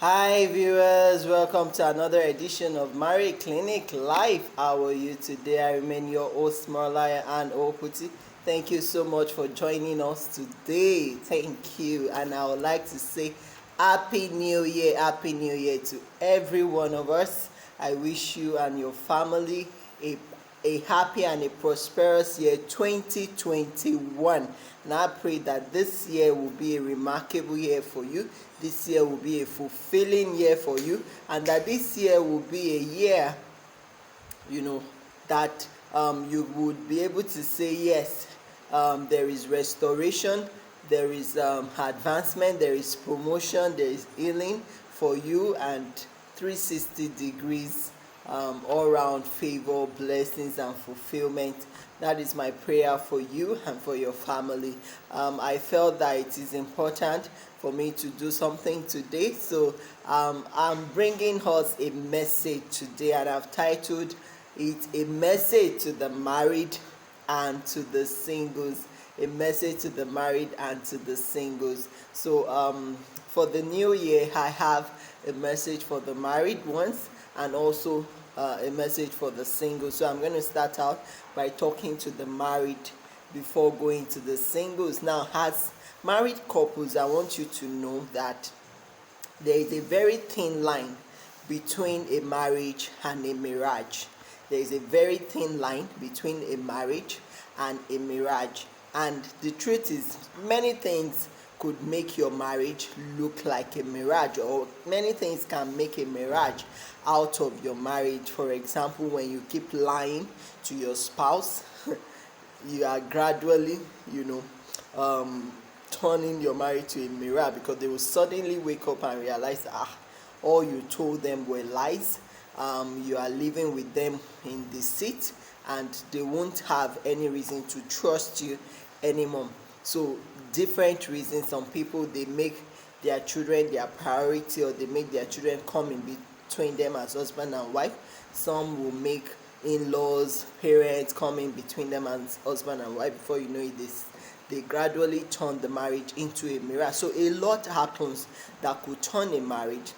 Hi viewers, welcome to another edition of Marriage Clinic Live. How are you today? I remain your host Marlaya and Okuti. Thank you so much for joining us today. Thank you, and I would like to say Happy New Year, Happy New Year to every one of us. I wish you and your family a happy and a prosperous year 2021, and I pray that this year will be a remarkable year for you. This year will be a fulfilling year for you, and that this year will be a year that you would be able to say yes, there is restoration, there is advancement, there is promotion, there is healing for you, and 360 degrees all round favor, blessings, and fulfillment. That is my prayer for you and for your family. I felt that it is important for me to do something today, so I'm bringing us a message today, and I've titled it A Message to the Married and to the Singles. A message to the married and to the singles. So for the new year, I have a message for the married ones and also a message for the singles. So I'm going to start out by talking to the married before going to the singles. Now, as married couples, I want you to know that there is a very thin line between a marriage and a mirage. There is a very thin line between a marriage and a mirage. And the truth is, many things could make your marriage look like a mirage, or many things can make a mirage out of your marriage. For example, when you keep lying to your spouse, you are gradually, turning your marriage to a mirage, because they will suddenly wake up and realize, all you told them were lies. You are living with them in deceit, and they won't have any reason to trust you anymore. So different reasons. Some people, they make their children their priority, or they make their children come in between them as husband and wife. Some will make in-laws, parents come in between them as husband and wife. Before you know it, they gradually turn the marriage into a mirage. So a lot happens that could turn a marriage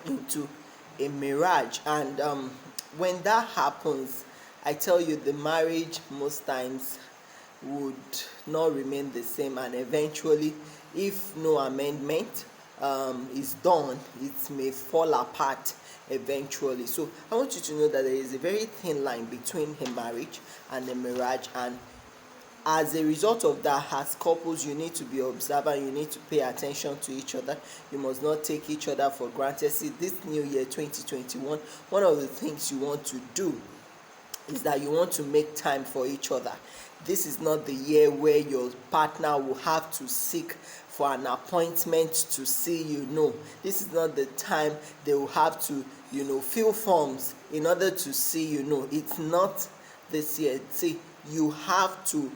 into a mirage. And when that happens, I tell you, the marriage most times would not remain the same, and eventually, if no amendment is done, it may fall apart eventually. So I want you to know that there is a very thin line between a marriage and a mirage, and as a result of that, as couples, you need to be observant, you need to pay attention to each other. You must not take each other for granted. See, this new year 2021, one of the things you want to do is that you want to make time for each other. This is not the year where your partner will have to seek for an appointment to see you. No, this is not the time they will have to, fill forms in order to see you. No, it's not this year. See, you have to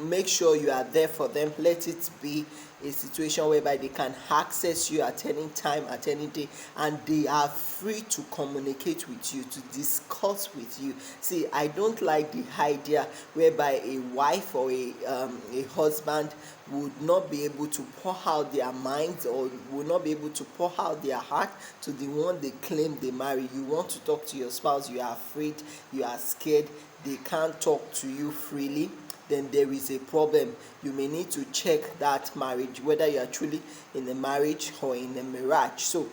make sure you are there for them. Let it be a situation whereby they can access you at any time, at any day, and they are free to communicate with you, to discuss with you. See, I don't like the idea whereby a wife or a husband would not be able to pour out their minds, or would not be able to pour out their heart to the one they claim they marry. You want to talk to your spouse, you are afraid, you are scared, they can't talk to you freely, then there is a problem. You may need to check that marriage, whether you are truly in a marriage or in a mirage. So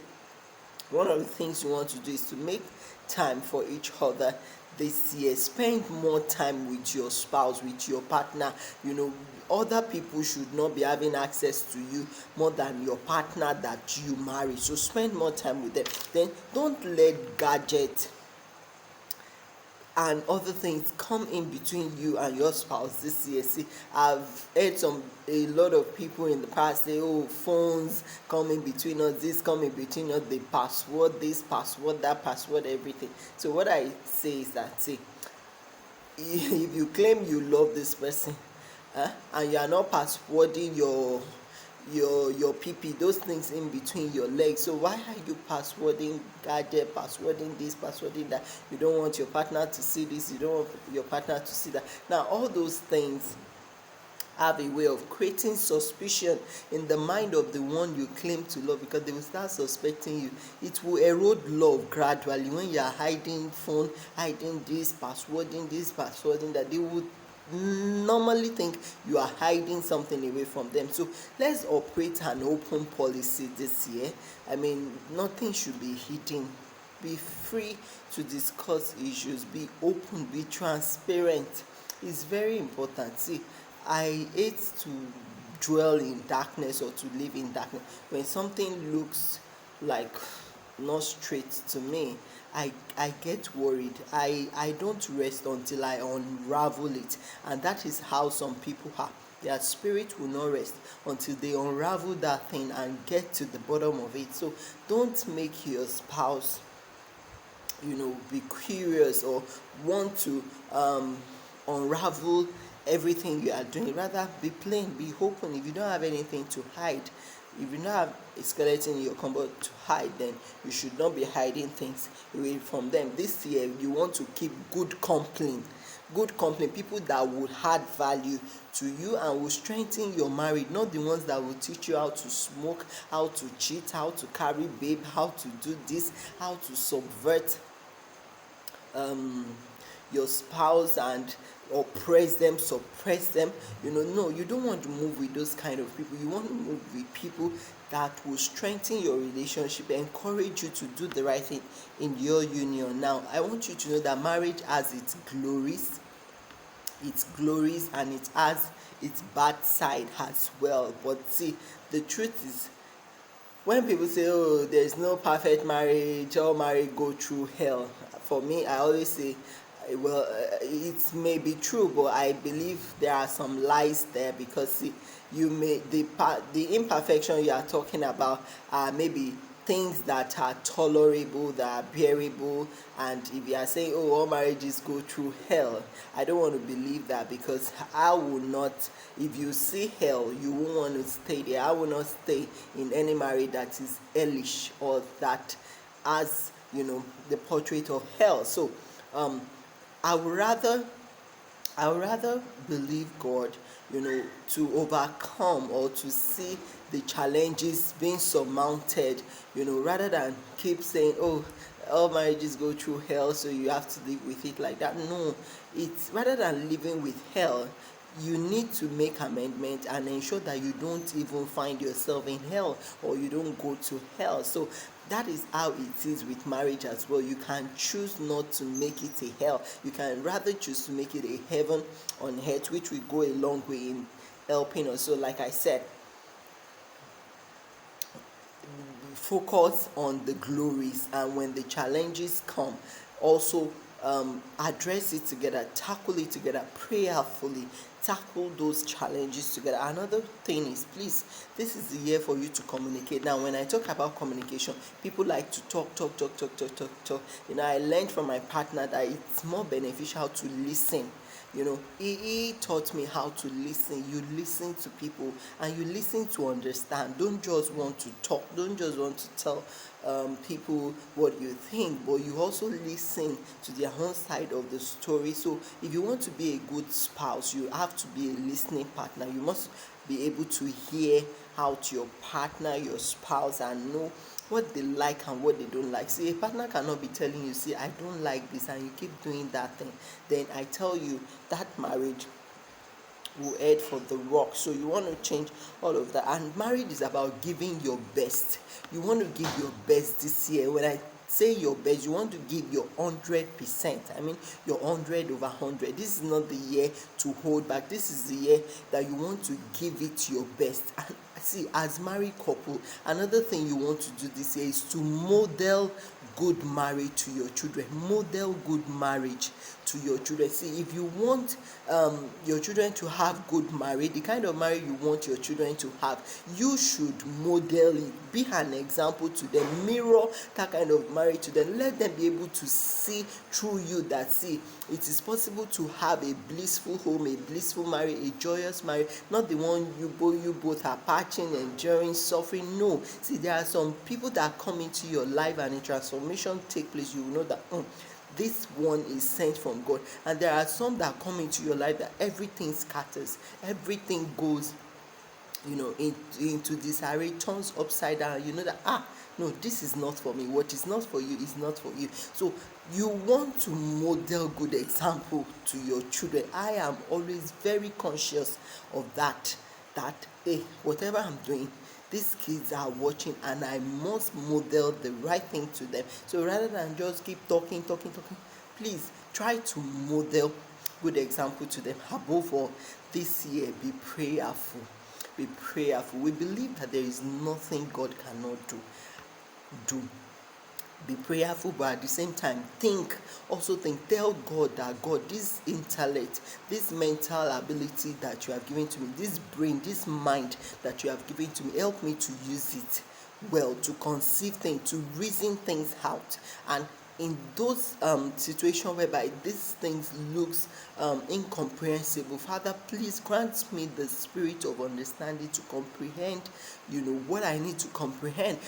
one of the things you want to do is to make time for each other this year. Spend more time with your spouse, with your partner. Other people should not be having access to you more than your partner that you marry. So spend more time with them. Then don't let gadgets and other things come in between you and your spouse this year. See, I've heard a lot of people in the past say, phones come in between us, this come in between us, the password, this password, that password, everything. So what I say is that, see, if you claim you love this person, and you are not passwording your PP, those things in between your legs, so why are you passwording gadget, passwording this, passwording that? You don't want your partner to see this, you don't want your partner to see that. Now all those things have a way of creating suspicion in the mind of the one you claim to love, because they will start suspecting you. It will erode love gradually when you are hiding phone, hiding this, passwording that. They would normally think you are hiding something away from them. So let's operate an open policy this year. I mean, nothing should be hidden. Be free to discuss issues, be open, be transparent. It's very important. See, I hate to dwell in darkness or to live in darkness. When something looks like not straight to me, I get worried. I don't rest until I unravel it. And that is how some people are. Their spirit will not rest until they unravel that thing and get to the bottom of it. So don't make your spouse, be curious or want to unravel everything you are doing. Rather, be plain, be open. If you don't have anything to hide, if you don't have a skeleton in your cupboard to hide, then you should not be hiding things away from them. This year you want to keep good company, people that will add value to you and will strengthen your marriage, not the ones that will teach you how to smoke, how to cheat, how to carry babe, how to do this, how to subvert your spouse and oppress them, suppress them. No, you don't want to move with those kind of people. You want to move with people that will strengthen your relationship, encourage you to do the right thing in your union. Now, I want you to know that marriage has its glories, and it has its bad side as well. But see, the truth is, when people say, oh, there's no perfect marriage, all marriage go through hell, for me, I always say, well, it may be true, but I believe there are some lies there, because see, the imperfection you are talking about are maybe things that are tolerable, that are bearable. And if you are saying, oh, all marriages go through hell, I don't want to believe that, because I will not. If you see hell, you won't want to stay there. I will not stay in any marriage that is hellish or that has the portrait of hell. So I would rather believe God, to overcome or to see the challenges being surmounted, rather than keep saying, oh, all marriages go through hell, so you have to live with it like that. No, it's rather than living with hell, you need to make amendment and ensure that you don't even find yourself in hell, or you don't go to hell. So that is how it is with marriage as well. You can choose not to make it a hell. You can rather choose to make it a heaven on earth, which will go a long way in helping us. So like I said, focus on the glories, and when the challenges come, also address it together, tackle it together, prayerfully tackle those challenges together. Another thing is, please, this is the year for you to communicate. Now, when I talk about communication, people like to talk. I learned from my partner that it's more beneficial to listen. He taught me how to listen. You listen to people and you listen to understand. Don't just want to talk. Don't just want to tell people what you think, but you also listen to their own side of the story. So if you want to be a good spouse, you have to be a listening partner. You must be able to hear out your partner, your spouse, and know what they like and what they don't like. See, a partner cannot be telling you, see, I don't like this, and you keep doing that thing. Then I tell you, that marriage will head for the rock. So you want to change all of that. And marriage is about giving your best. You want to give your best this year. When I say your best, you want to give your 100%. I mean, your 100 over 100. This is not the year to hold back. This is the year that you want to give it your best. And see, as married couple, another thing you want to do this year is to model good marriage to your children. Model good marriage to your children. See, if you want your children to have good marriage, the kind of marriage you want your children to have, you should model it. Be an example to them. Mirror that kind of marriage to them. Let them be able to see through you that, see, it is possible to have a blissful home, a blissful marriage, a joyous marriage, not the one you both are patching, enduring, suffering. No. See, there are some people that come into your life and a transformation take place. You will know that this one is sent from God. And there are some that come into your life that everything scatters, everything goes, into disarray, turns upside down. You know that, no, this is not for me. What is not for you is not for you. So you want to model good example to your children. I am always very conscious of that hey, whatever I'm doing, these kids are watching, and I must model the right thing to them. So rather than just keep talking, please try to model good example to them. Above all, this year, be prayerful. Be prayerful. We believe that there is nothing God cannot do. Be prayerful, but at the same time tell God that, God, this intellect, this mental ability that you have given to me, this brain, this mind that you have given to me, help me to use it well, to conceive things, to reason things out. And in those situations whereby these things looks incomprehensible, Father, please grant me the spirit of understanding to comprehend what I need to comprehend,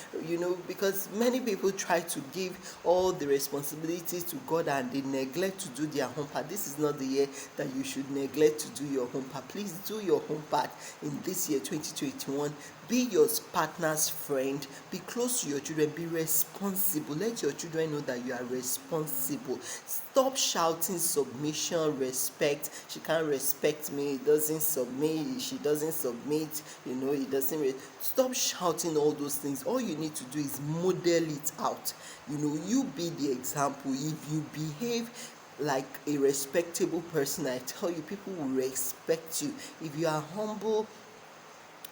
because many people try to give all the responsibilities to God and they neglect to do their home part. This is not the year that you should neglect to do your home part. Please do your home part in this year 2021. Be your partner's friend. Be close to your children. Be responsible. Let your children know that you are responsible. Stop shouting submission, respect. She can't respect me. He doesn't submit. She doesn't submit. He doesn't. Stop shouting all those things. All you need to do is model it out. You be the example. If you behave like a respectable person, I tell you, people will respect you. If you are humble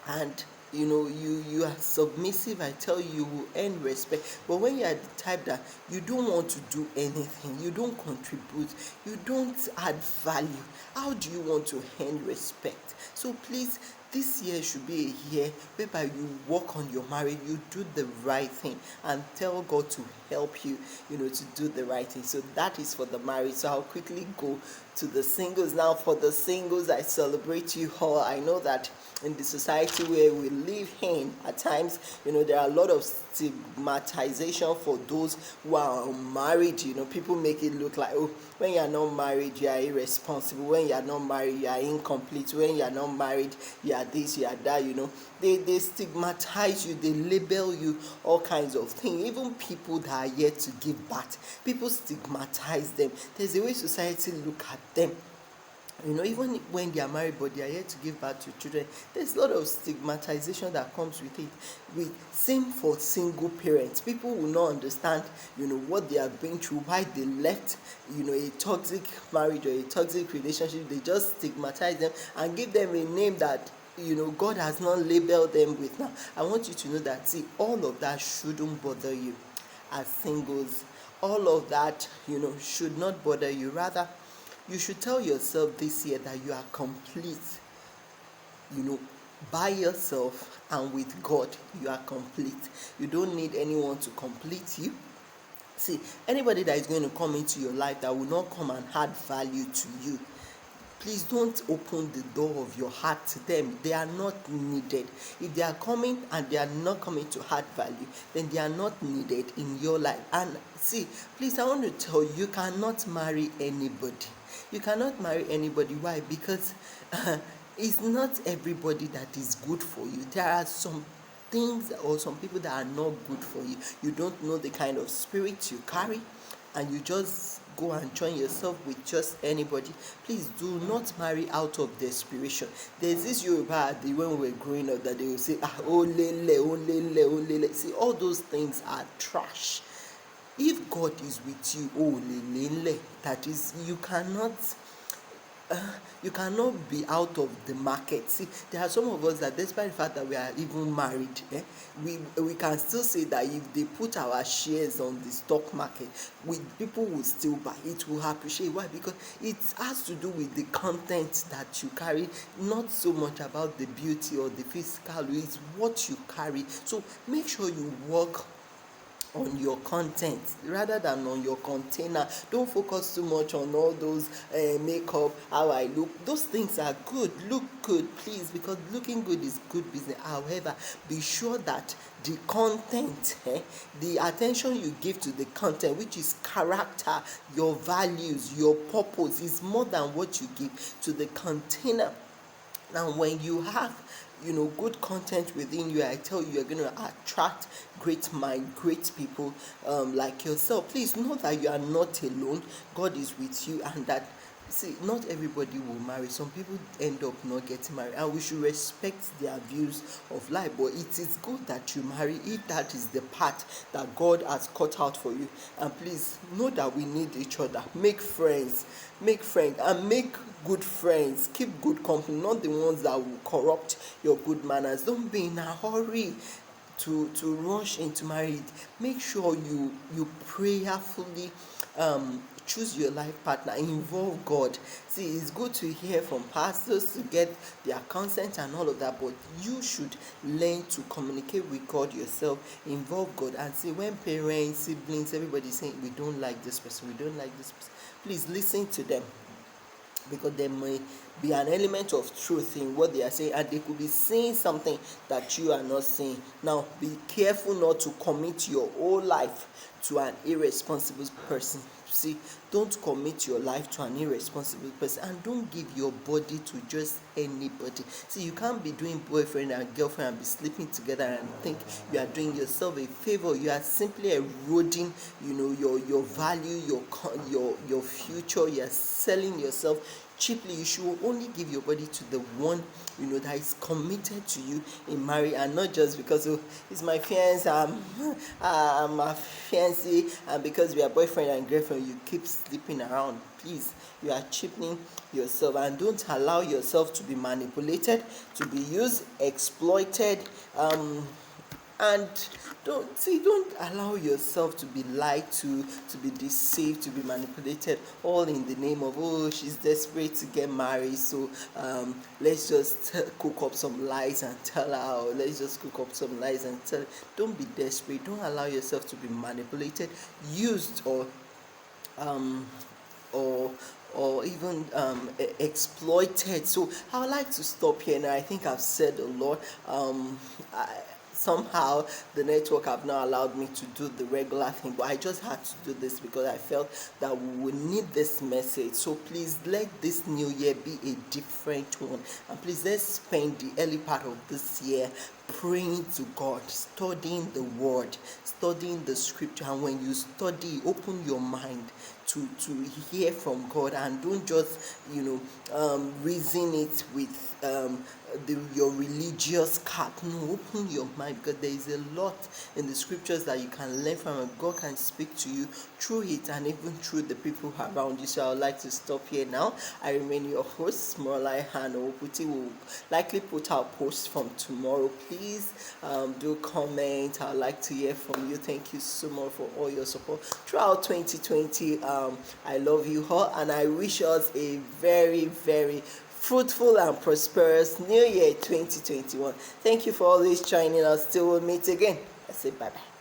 and you are submissive, I tell you, you will earn respect. But when you are the type that you don't want to do anything, you don't contribute, you don't add value, how do you want to earn respect? So please, this year should be a year whereby you work on your marriage, you do the right thing, and tell God to help you, to do the right thing. So that is for the married. So I'll quickly go to the singles. Now, for the singles, I celebrate you all. I know that in the society where we live in, at times, there are a lot of stigmatization for those who are unmarried. People make it look like, oh, when you are not married, you are irresponsible. When you are not married, you are incomplete. When you are not married, you are this, you are that. They stigmatize you, they label you all kinds of things. Even people that are yet to give birth, people stigmatize them. There's a way society look at them. Even when they are married but they are yet to give birth to children, there's a lot of stigmatization that comes with it. Same for single parents. People will not understand what they are going through, why they left a toxic marriage or a toxic relationship. They just stigmatize them and give them a name that God has not labeled them with. Now, I want you to know that, all of that shouldn't bother you as singles. All of that should not bother you. Rather, you should tell yourself this year that you are complete. By yourself and with God, you are complete. You don't need anyone to complete you. See, anybody that is going to come into your life that will not come and add value to you, please don't open the door of your heart to them. They are not needed. If they are coming and they are not coming to add value, then they are not needed in your life. And see, please, I want to tell you, you cannot marry anybody. You cannot marry anybody. Why? Because it's not everybody that is good for you. There are some things or some people that are not good for you. You don't know the kind of spirit you carry, and you just go and join yourself with just anybody. Please do not marry out of desperation. There's this Yoruba when we were growing up that they will say, oh lele, oh lele, oh lele. See, all those things are trash. If God is with you, oh lele, that is, you cannot be out of the market. See, there are some of us that, despite the fact that we are even married, we can still say that if they put our shares on the stock market, people will still buy. It will appreciate. Why? Because it has to do with the content that you carry, not so much about the beauty or the physical. It's what you carry. So make sure you work on your content rather than on your container. Don't focus too much on all those makeup, how I look. Those things are good, look good, please, because looking good is good business. However, be sure that the content, the attention you give to the content, which is character, your values, your purpose, is more than what you give to the container. Now when you have good content within you, I tell you, you're going to attract great mind, great people like yourself. Please know that you are not alone. God is with you, and that, see, not everybody will marry. Some people end up not getting married, and we should respect their views of life. But it is good that you marry if that is the path that God has cut out for you. And please know that we need each other. Make friends, and make good friends. Keep good company, not the ones that will corrupt your good manners. Don't be in a hurry to rush into marriage. Make sure you prayerfully choose your life partner, involve God. See, it's good to hear from pastors to get their consent and all of that, but you should learn to communicate with God yourself, involve God. And see, when parents, siblings, everybody saying we don't like this person, we don't like this person, please listen to them, because there may be an element of truth in what they are saying, and they could be saying something that you are not saying. Now be careful not to commit your whole life to an irresponsible person. See, don't commit your life to an irresponsible person, and don't give your body to just anybody. See, you can't be doing boyfriend and girlfriend and be sleeping together and think you are doing yourself a favor. You are simply eroding your value, your future. You are selling yourself cheaply. You should only give your body to the one that is committed to you in marriage, and not just because it's my fiance, I'm a fiancé, and because we are boyfriend and girlfriend you keep sleeping around. Please, you are cheapening yourself, and don't allow yourself to be manipulated, to be used, exploited, and don't allow yourself to be lied to be deceived, to be manipulated, all in the name of, oh, she's desperate to get married, so let's just cook up some lies and tell her, or let's just cook up some lies and tell her. Don't be desperate. Don't allow yourself to be manipulated, used, or even exploited. So I would like to stop here now. I think I've said a lot. Somehow the network have not allowed me to do the regular thing, but I just had to do this because I felt that we would need this message. So please, let this new year be a different one, and please, let's spend the early part of this year praying to God, studying the word, studying the scripture. And when you study, open your mind to hear from God, and don't just reason it with your religious cap. No, open your mind, because there is a lot in the scriptures that you can learn from, and God can speak to you through it, and even through the people around you. So I would like to stop here now. I remain your host, Moralai Hano Oputi. Will likely put out posts from tomorrow. Please do comment. I'd like to hear from you. Thank you so much for all your support throughout 2020. I love you all, and I wish us a very, very fruitful and prosperous new year 2021. Thank you for always joining us. Till we meet again. I say bye bye.